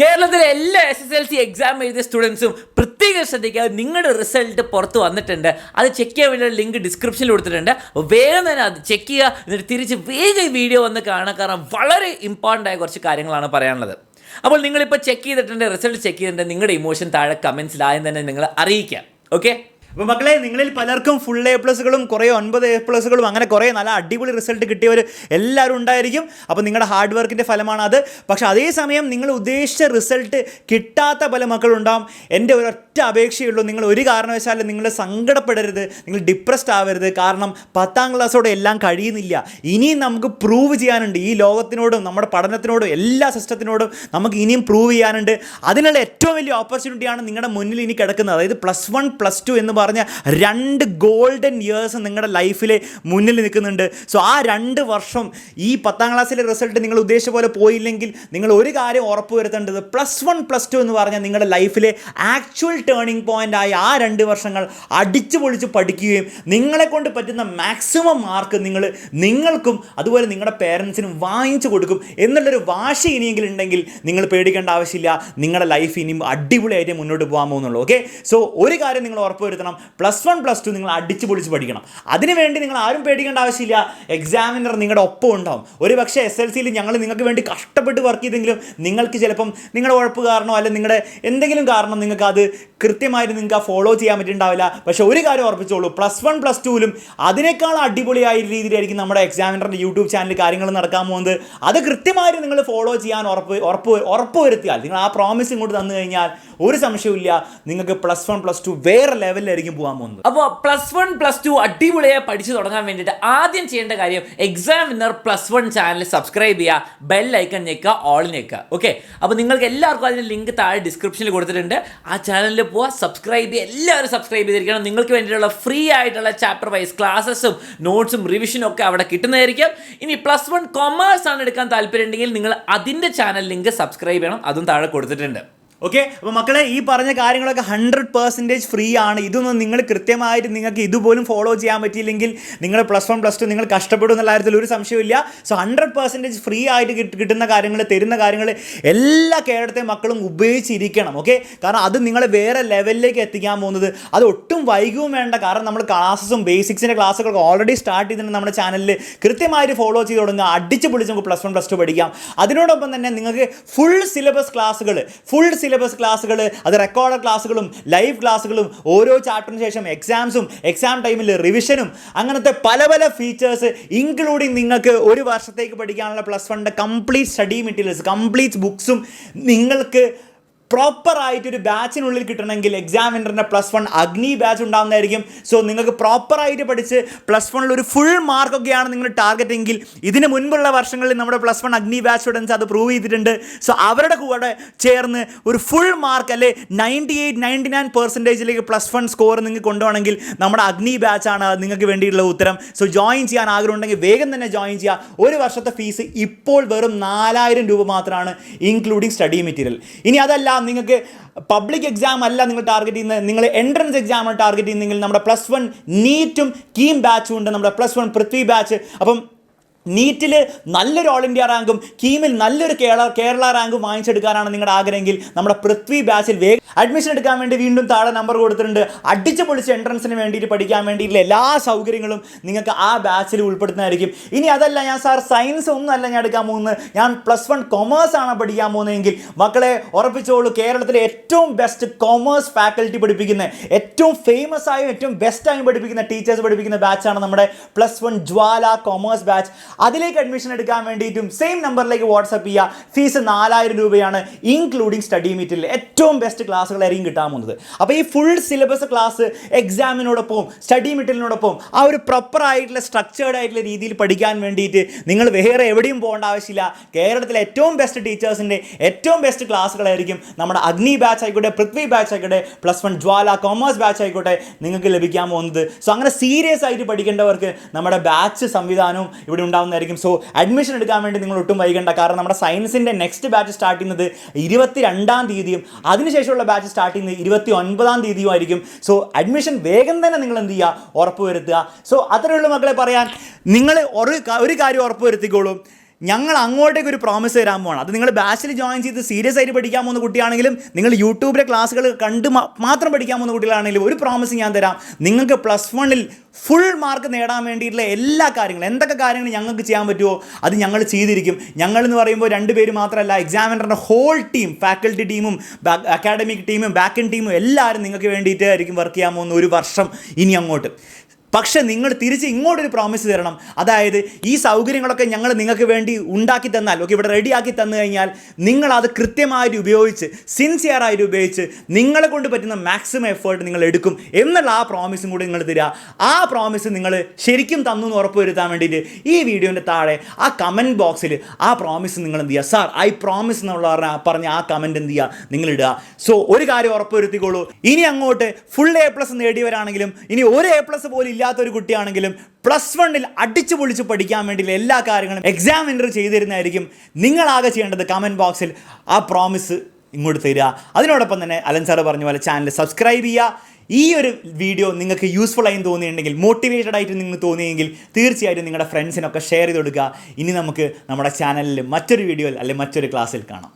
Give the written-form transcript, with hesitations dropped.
കേരളത്തിലെ എല്ലാ SSLC exam എഴുതിയ സ്റ്റുഡൻസും പ്രത്യേകം ശ്രദ്ധിക്കുക. നിങ്ങളുടെ റിസൾട്ട് പുറത്ത് വന്നിട്ടുണ്ട്. അത് ചെക്ക് ചെയ്യാൻ വേണ്ടിയുള്ള ലിങ്ക് ഡിസ്ക്രിപ്ഷനിൽ കൊടുത്തിട്ടുണ്ട്. വേഗം തന്നെ അത് ചെക്ക് ചെയ്യുക. എന്നിട്ട് തിരിച്ച് വേഗം വീഡിയോ വന്ന് കാണുക. കാരണം വളരെ ഇമ്പോർട്ടൻ്റ് ആയ കുറച്ച് കാര്യങ്ങളാണ് പറയാനുള്ളത്. അപ്പോൾ നിങ്ങളിപ്പോൾ ചെക്ക് ചെയ്തിട്ടുണ്ട്, റിസൾട്ട് ചെക്ക് ചെയ്തിട്ടുണ്ട്, നിങ്ങളുടെ ഇമോഷൻ താഴെ കമൻസിൽ ആദ്യം തന്നെ നിങ്ങൾ അറിയിക്കുക. ഓക്കെ. അപ്പോൾ മക്കളെ, നിങ്ങളിൽ പലർക്കും ഫുൾ A+കളും കുറേ 9 A+കളും അങ്ങനെ കുറേ നല്ല അടിപൊളി റിസൾട്ട് കിട്ടിയവർ എല്ലാവരും ഉണ്ടായിരിക്കും. അപ്പോൾ നിങ്ങളുടെ ഹാർഡ് വർക്കിൻ്റെ ഫലമാണത്. പക്ഷേ അതേസമയം നിങ്ങൾ ഉദ്ദേശിച്ച റിസൾട്ട് കിട്ടാത്ത പല മക്കളുണ്ടാകും. എൻ്റെ ഒരൊറ്റ അപേക്ഷയുള്ളൂ, നിങ്ങൾ ഒരു കാരണവശാലും നിങ്ങൾ സങ്കടപ്പെടരുത്, നിങ്ങൾ ഡിപ്രസ്ഡ് ആവരുത്. കാരണം 10ാം ക്ലാസ്സോടെ എല്ലാം കഴിയുന്നില്ല. ഇനിയും നമുക്ക് പ്രൂവ് ചെയ്യാനുണ്ട്. ഈ ലോകത്തിനോടും നമ്മുടെ പഠനത്തിനോടും എല്ലാ സിസ്റ്റത്തിനോടും നമുക്ക് ഇനിയും പ്രൂവ് ചെയ്യാനുണ്ട്. അതിനുള്ള ഏറ്റവും വലിയ ഓപ്പർച്യൂണിറ്റിയാണ് നിങ്ങളുടെ മുന്നിൽ ഇനി കിടക്കുന്നത്. അതായത് +1 +2 എന്ന് പറഞ്ഞ 2 ഗോൾഡൻ ഇയേഴ്സ് നിങ്ങളുടെ ലൈഫിൽ മുന്നിൽ നിൽക്കുന്നുണ്ട്. സോ ആ 2 വർഷം ഈ 10ാം ക്ലാസ്സിലെ റിസൾട്ട് നിങ്ങൾ ഉദ്ദേശിച്ച പോലെ പോയില്ലെങ്കിൽ നിങ്ങൾ ഒരു കാര്യം ഉറപ്പ് വരുത്തേണ്ടത്, +1 +2 എന്ന് പറഞ്ഞാൽ നിങ്ങളുടെ ലൈഫിലെ ആക്ച്വൽ ടേണിംഗ് പോയിൻ്റ് ആയ ആ 2 വർഷങ്ങൾ അടിച്ചു പൊളിച്ച് പഠിക്കുകയും നിങ്ങളെ കൊണ്ട് പറ്റുന്ന മാക്സിമം മാർക്ക് നിങ്ങൾക്കും അതുപോലെ നിങ്ങളുടെ പേരൻസിനും വാങ്ങിച്ചു കൊടുക്കും എന്നുള്ളൊരു വാശി ഇനിയെങ്കിലും ഉണ്ടെങ്കിൽ നിങ്ങൾ പേടിക്കേണ്ട ആവശ്യമില്ല. നിങ്ങളുടെ ലൈഫ് ഇനിയും അടിപൊളിയായിട്ട് മുന്നോട്ട് പോകാൻ പോകുന്നുള്ളൂ. ഓക്കെ. സോ ഒരു കാര്യം നിങ്ങൾ ഉറപ്പ് വരുത്തണം, +1 +2 നിങ്ങൾ അടിച്ചു പൊളിച്ച് പഠിക്കണം. അതിനുവേണ്ടി നിങ്ങൾ ആരും പേടിക്കേണ്ട ആവശ്യമില്ല. എക്സാമിനർ നിങ്ങളുടെ ഒപ്പം ഉണ്ടാവും. ഒരു പക്ഷേ SSLCയിൽ ഞങ്ങൾ നിങ്ങൾക്ക് വേണ്ടി കഷ്ടപ്പെട്ട് വർക്ക് ചെയ്തെങ്കിലും നിങ്ങൾക്ക് ചിലപ്പം നിങ്ങളുടെ ഉഴപ്പ് കാരണമോ അല്ലെങ്കിൽ നിങ്ങളുടെ എന്തെങ്കിലും കാരണം നിങ്ങൾക്ക് അത് കൃത്യമായിട്ട് നിങ്ങൾക്ക് ഫോളോ ചെയ്യാൻ പറ്റുന്നുണ്ടാവില്ല. പക്ഷേ ഒരു കാര്യം ഉറപ്പിച്ചോളൂ, +1 +2ലും അതിനേക്കാൾ അടിപൊളിയായ രീതിയിലായിരിക്കും നമ്മുടെ എക്സാമിനറിൻ്റെ യൂട്യൂബ് ചാനൽ കാര്യങ്ങൾ നടക്കാൻ പോകുന്നത്. അത് കൃത്യമായിട്ട് നിങ്ങൾ ഫോളോ ചെയ്യാൻ ഉറപ്പ് വരുത്തിയാൽ, നിങ്ങൾ ആ പ്രോമിസ് ഇങ്ങോട്ട് തന്നു കഴിഞ്ഞാൽ ഒരു സംശയമില്ല, നിങ്ങൾക്ക് +1 +2 വേറെ ലെവലിലായിരിക്കും പോകാൻ പോകുന്നത്. അപ്പോൾ +1 +2 അടിപൊളിയായി പഠിച്ചു തുടങ്ങാൻ വേണ്ടിയിട്ട് ആദ്യം ചെയ്യേണ്ട കാര്യം എക്സാമിനർ +1 ചാനൽ സബ്സ്ക്രൈബ് ചെയ്യുക, ബെൽ ഐക്കൺ ഞെക്കുക, ഓൾ ഞെക്കുക. ഓക്കെ. അപ്പോൾ നിങ്ങൾക്ക് എല്ലാവർക്കും അതിൻ്റെ ലിങ്ക് താഴെ ഡിസ്ക്രിപ്ഷനിൽ കൊടുത്തിട്ടുണ്ട്. ആ ചാനലിൽ പോവുക, സബ്സ്ക്രൈബ് ചെയ്യുക. എല്ലാവരും സബ്സ്ക്രൈബ് ചെയ്തിരിക്കണം. നിങ്ങൾക്ക് വേണ്ടിയിട്ടുള്ള ഫ്രീ ആയിട്ടുള്ള ചാപ്റ്റർ വൈസ് ക്ലാസ്സസും നോട്ട്സും റിവിഷനും ഒക്കെ അവിടെ കിട്ടുന്നതായിരിക്കും. ഇനി +1 കൊമേഴ്സ് ആണ് എടുക്കാൻ താല്പര്യമുണ്ടെങ്കിൽ നിങ്ങൾ അതിൻ്റെ ചാനൽ ലിങ്ക് സബ്സ്ക്രൈബ് ചെയ്യണം. അതും താഴെ കൊടുത്തിട്ടുണ്ട്. ഓക്കെ. അപ്പോൾ മക്കളെ, ഈ പറഞ്ഞ കാര്യങ്ങളൊക്കെ 100% ഫ്രീ ആണ്. ഇതൊന്നും നിങ്ങൾ കൃത്യമായിട്ട് നിങ്ങൾക്ക് ഇതുപോലും ഫോളോ ചെയ്യാൻ പറ്റിയില്ലെങ്കിൽ നിങ്ങൾ +1 +2 നിങ്ങൾ കഷ്ടപ്പെടും എന്നുള്ള കാര്യത്തിൽ ഒരു സംശയമില്ല. സോ 100% ഫ്രീ ആയിട്ട് കിട്ടുന്ന കാര്യങ്ങൾ, തരുന്ന കാര്യങ്ങൾ എല്ലാ കേരളത്തെ മക്കളും ഉപയോഗിച്ചിരിക്കണം. ഓക്കെ. കാരണം അത് നിങ്ങളെ വേറെ ലെവലിലേക്ക് എത്തിക്കാൻ പോകുന്നത്. അത് ഒട്ടും വൈകുകയും വേണ്ട. കാരണം നമ്മൾ ക്ലാസ്സും ബേസിക്സിൻ്റെ ക്ലാസ്സുകളൊക്കെ ഓൾറെഡി സ്റ്റാർട്ട് ചെയ്തിട്ടുണ്ട് നമ്മുടെ ചാനലിൽ. കൃത്യമായിട്ട് ഫോളോ ചെയ്ത് തുടങ്ങുക, അടിച്ച് പൊളിച്ച് നമുക്ക് +1 +2 പഠിക്കാം. അതിനോടൊപ്പം തന്നെ നിങ്ങൾക്ക് ഫുൾ സിലബസ് ക്ലാസ്സുകൾ, അത് റെക്കോർഡ് ക്ലാസ്സുകളും ലൈവ് ക്ലാസ്സുകളും, ഓരോ ചാപ്റ്ററിന് ശേഷം എക്സാംസും, എക്സാം ടൈമിൽ റിവിഷനും, അങ്ങനത്തെ പല പല ഫീച്ചേഴ്സ് ഇൻക്ലൂഡിങ് നിങ്ങൾക്ക് ഒരു വർഷത്തേക്ക് പഠിക്കാനുള്ള +1 കംപ്ലീറ്റ് സ്റ്റഡി മെറ്റീരിയൽസ്, കംപ്ലീറ്റ് ബുക്സും നിങ്ങൾക്ക് പ്രോപ്പറായിട്ടൊരു ബാച്ചിനുള്ളിൽ കിട്ടണമെങ്കിൽ എക്സാമിനറിൻ്റെ +1 അഗ്നി ബാച്ച് ഉണ്ടാകുന്നതായിരിക്കും. സോ നിങ്ങൾക്ക് പ്രോപ്പറായിട്ട് പഠിച്ച് +1 ഒരു ഫുൾ മാർക്കൊക്കെയാണ് നിങ്ങൾ ടാർഗറ്റ് എങ്കിൽ, ഇതിന് മുൻപുള്ള വർഷങ്ങളിൽ നമ്മുടെ +1 അഗ്നി ബാച്ച് സ്റ്റുഡൻസ് അത് പ്രൂവ് ചെയ്തിട്ടുണ്ട്. സോ അവരുടെ കൂടെ ചേർന്ന് ഒരു ഫുൾ മാർക്ക് അല്ലെ 98-99% +1 സ്കോർ നിങ്ങൾക്ക് കൊണ്ടുപോകണമെങ്കിൽ നമ്മുടെ അഗ്നി ബാച്ചാണ് നിങ്ങൾക്ക് വേണ്ടിയിട്ടുള്ള ഉത്തരം. സോ ജോയിൻ ചെയ്യാൻ ആഗ്രഹം ഉണ്ടെങ്കിൽ വേഗം തന്നെ ജോയിൻ ചെയ്യുക. ഒരു വർഷത്തെ ഫീസ് ഇപ്പോൾ വെറും 4000 രൂപ മാത്രമാണ്, ഇൻക്ലൂഡിങ് സ്റ്റഡി മെറ്റീരിയൽ. ഇനി അതല്ല, നിങ്ങൾക്ക് പബ്ലിക് എക്സാം അല്ല നിങ്ങൾ ടാർഗറ്റ് ചെയ്യുന്നത്, നിങ്ങൾ എൻട്രൻസ് എക്സാമാണ് ടാർഗറ്റ് ചെയ്യുന്നതെങ്കിൽ നമ്മുടെ +1 നീറ്റും കീം ബാച്ചും ഉണ്ട്, നമ്മുടെ +1 പൃഥ്വി ബാച്ച്. അപ്പം നീറ്റിൽ നല്ലൊരു ഓൾ ഇന്ത്യ റാങ്കും കീമിൽ നല്ലൊരു കേരള റാങ്കും വാങ്ങിച്ചെടുക്കാനാണ് നിങ്ങളുടെ ആഗ്രഹമെങ്കിൽ നമ്മുടെ പൃഥ്വി ബാച്ചിൽ വേഗം അഡ്മിഷൻ എടുക്കാൻ വേണ്ടി വീണ്ടും താഴെ നമ്പർ കൊടുത്തിട്ടുണ്ട്. അടിച്ച് പൊളിച്ച് എൻട്രൻസിന് വേണ്ടിയിട്ട് പഠിക്കാൻ വേണ്ടിയിട്ടുള്ള എല്ലാ സൗകര്യങ്ങളും നിങ്ങൾക്ക് ആ ബാച്ചിൽ ഉൾപ്പെടുത്തുന്നതായിരിക്കും. ഇനി അതല്ല, ഞാൻ സാർ സയൻസ് ഒന്നും അല്ല ഞാൻ എടുക്കാൻ പോകുന്നത്, ഞാൻ +1 കൊമേഴ്സ് ആണ് പഠിക്കാൻ പോകുന്നതെങ്കിൽ മക്കളെ ഉറപ്പിച്ചോളൂ, കേരളത്തിലെ ഏറ്റവും ബെസ്റ്റ് കൊമേഴ്സ് ഫാക്കൽറ്റി പഠിപ്പിക്കുന്ന, ഏറ്റവും ഫേമസ് ആയും ഏറ്റവും ബെസ്റ്റായും പഠിപ്പിക്കുന്ന ടീച്ചേഴ്സ് പഠിപ്പിക്കുന്ന ബാച്ചാണ് നമ്മുടെ +1 ജ്വാല കൊമേഴ്സ് ബാച്ച്. അതിലേക്ക് അഡ്മിഷൻ എടുക്കാൻ വേണ്ടിയിട്ടും സെയിം നമ്പറിലേക്ക് വാട്സപ്പ് ചെയ്യുക. ഫീസ് 4000 രൂപയാണ്, ഇൻക്ലൂഡിങ് സ്റ്റഡി മെറ്റീരിയൽ. ഏറ്റവും ബെസ്റ്റ് ക്ലാസ്സുകളായിരിക്കും കിട്ടാൻ പോകുന്നത്. അപ്പോൾ ഈ ഫുൾ സിലബസ് ക്ലാസ് എക്സാമിനോടൊപ്പം സ്റ്റഡി മെറ്റീരിയലിനോടൊപ്പം ആ ഒരു പ്രോപ്പറായിട്ടുള്ള സ്ട്രക്ചേർഡ് ആയിട്ടുള്ള രീതിയിൽ പഠിക്കാൻ വേണ്ടിയിട്ട് നിങ്ങൾ വേറെ എവിടെയും പോകേണ്ട ആവശ്യമില്ല. കേരളത്തിലെ ഏറ്റവും ബെസ്റ്റ് ടീച്ചേഴ്സിൻ്റെ ഏറ്റവും ബെസ്റ്റ് ക്ലാസ്സുകളായിരിക്കും നമ്മുടെ അഗ്നി ബാച്ച് ആയിക്കോട്ടെ, പൃഥ്വി ബാച്ച് ആയിക്കോട്ടെ, +1 ജ്വാല കൊമേഴ്സ് ബാച്ച് ആയിക്കോട്ടെ നിങ്ങൾക്ക് ലഭിക്കാൻ പോകുന്നത്. സോ അങ്ങനെ സീരിയസ് ആയിട്ട് പഠിക്കേണ്ടവർക്ക് നമ്മുടെ ബാച്ച് സംവിധാനവും ഇവിടെ ഉണ്ടാകുന്നതായിരിക്കും. സോ അഡ്മിഷൻ എടുക്കാൻ വേണ്ടി നിങ്ങൾ ഒട്ടും വൈകണ്ട. കാരണം നമ്മുടെ സയൻസിൻ്റെ നെക്സ്റ്റ് ബാച്ച് സ്റ്റാർട്ട് ചെയ്യുന്നത് 22-ാം തീയതിയും അതിനുശേഷമുള്ള ബാച്ച് സ്റ്റാർട്ട് ചെയ്യുന്നത് 29-ാം തീയതിയും ആയിരിക്കും. സോ അഡ്മിഷൻ വേഗം തന്നെ നിങ്ങൾ എന്ത് ചെയ്യുക, ഉറപ്പ് വരുത്തുക. സോ അത്രയുള്ള മക്കളെ പറയാൻ, നിങ്ങൾ ഒരു കാര്യം ഉറപ്പ് വരുത്തിക്കോളൂ, ഞങ്ങൾ അങ്ങോട്ടേക്ക് ഒരു പ്രോമിസ് തരാൻ പോകണം. അത് നിങ്ങൾ ബാച്ചിൽ ജോയിൻ ചെയ്ത് സീരിയസ് ആയിട്ട് പഠിക്കാൻ പോകുന്ന കുട്ടിയാണെങ്കിലും നിങ്ങൾ യൂട്യൂബിലെ ക്ലാസ്സുകൾ കണ്ട് മാത്രം പഠിക്കാൻ പോകുന്ന കുട്ടികളാണെങ്കിലും ഒരു പ്രോമിസ് ഞാൻ തരാം. നിങ്ങൾക്ക് +1 ഫുൾ മാർക്ക് നേടാൻ വേണ്ടിയിട്ടുള്ള എല്ലാ കാര്യങ്ങളും, എന്തൊക്കെ കാര്യങ്ങൾ ഞങ്ങൾക്ക് ചെയ്യാൻ പറ്റുമോ അത് ഞങ്ങൾ ചെയ്തിരിക്കും. ഞങ്ങളെന്ന് പറയുമ്പോൾ 2 പേര് മാത്രമല്ല, എക്സാമിനറിൻ്റെ ഹോൾ ടീം, ഫാക്കൽറ്റി ടീമും അക്കാഡമിക് ടീമും ബാക്ക് എൻഡ് ടീമും എല്ലാവരും നിങ്ങൾക്ക് വേണ്ടിയിട്ടായിരിക്കും വർക്ക് ചെയ്യാൻ പോകുന്ന ഒരു വർഷം ഇനി അങ്ങോട്ട്. പക്ഷെ നിങ്ങൾ തിരിച്ച് ഇങ്ങോട്ടൊരു പ്രോമിസ് തരണം. അതായത് ഈ സൗകര്യങ്ങളൊക്കെ ഞങ്ങൾ നിങ്ങൾക്ക് വേണ്ടി ഉണ്ടാക്കി തന്നാൽ, ഇവിടെ റെഡിയാക്കി തന്നു കഴിഞ്ഞാൽ നിങ്ങളത് കൃത്യമായിട്ട് ഉപയോഗിച്ച്, സിൻസിയറായിട്ട് ഉപയോഗിച്ച് നിങ്ങളെ കൊണ്ട് പറ്റുന്ന മാക്സിമം എഫേർട്ട് നിങ്ങൾ എടുക്കും എന്നുള്ള ആ പ്രോമിസും കൂടി നിങ്ങൾ തരിക. ആ പ്രോമിസ് നിങ്ങൾ ശരിക്കും തന്നു എന്ന് ഉറപ്പ് വരുത്താൻ വേണ്ടിയിട്ട് ഈ വീഡിയോൻ്റെ താഴെ ആ കമൻറ്റ് ബോക്സിൽ ആ പ്രോമിസ് നിങ്ങൾ എന്ത് ചെയ്യുക, സാർ ഐ പ്രോമിസ് എന്നുള്ള പറഞ്ഞ ആ കമൻറ്റ് എന്ത് ചെയ്യുക, നിങ്ങളിടുക. സോ ഒരു കാര്യം ഉറപ്പ് വരുത്തിക്കോളൂ, ഇനി അങ്ങോട്ട് ഫുൾ A+ നേടിയവരാണെങ്കിലും ഇനി ഒരു A+ പോലും ഇല്ലാത്തൊരു കുട്ടിയാണെങ്കിലും +1 അടിച്ചു പൊളിച്ച് പഠിക്കാൻ വേണ്ടിയുള്ള എല്ലാ കാര്യങ്ങളും എക്സാമിനർ ചെയ്തു തരുന്നതായിരിക്കും. നിങ്ങളാകെ ചെയ്യേണ്ടത് കമൻറ്റ് ബോക്സിൽ ആ പ്രോമിസ് ഇങ്ങോട്ട് തരിക. അതിനോടൊപ്പം തന്നെ അലൻ സാറ് പറഞ്ഞ പോലെ ചാനൽ സബ്സ്ക്രൈബ് ചെയ്യുക. ഈ ഒരു വീഡിയോ നിങ്ങൾക്ക് യൂസ്ഫുൾ ആയി തോന്നിയിട്ടുണ്ടെങ്കിൽ, മോട്ടിവേറ്റഡ് ആയിട്ട് നിങ്ങൾക്ക് തോന്നിയെങ്കിൽ തീർച്ചയായിട്ടും നിങ്ങളുടെ ഫ്രണ്ട്സിനൊക്കെ ഷെയർ ചെയ്ത് കൊടുക്കുക. ഇനി നമുക്ക് നമ്മുടെ ചാനലിൽ മറ്റൊരു വീഡിയോയിൽ അല്ലെങ്കിൽ മറ്റൊരു ക്ലാസ്സിൽ കാണാം.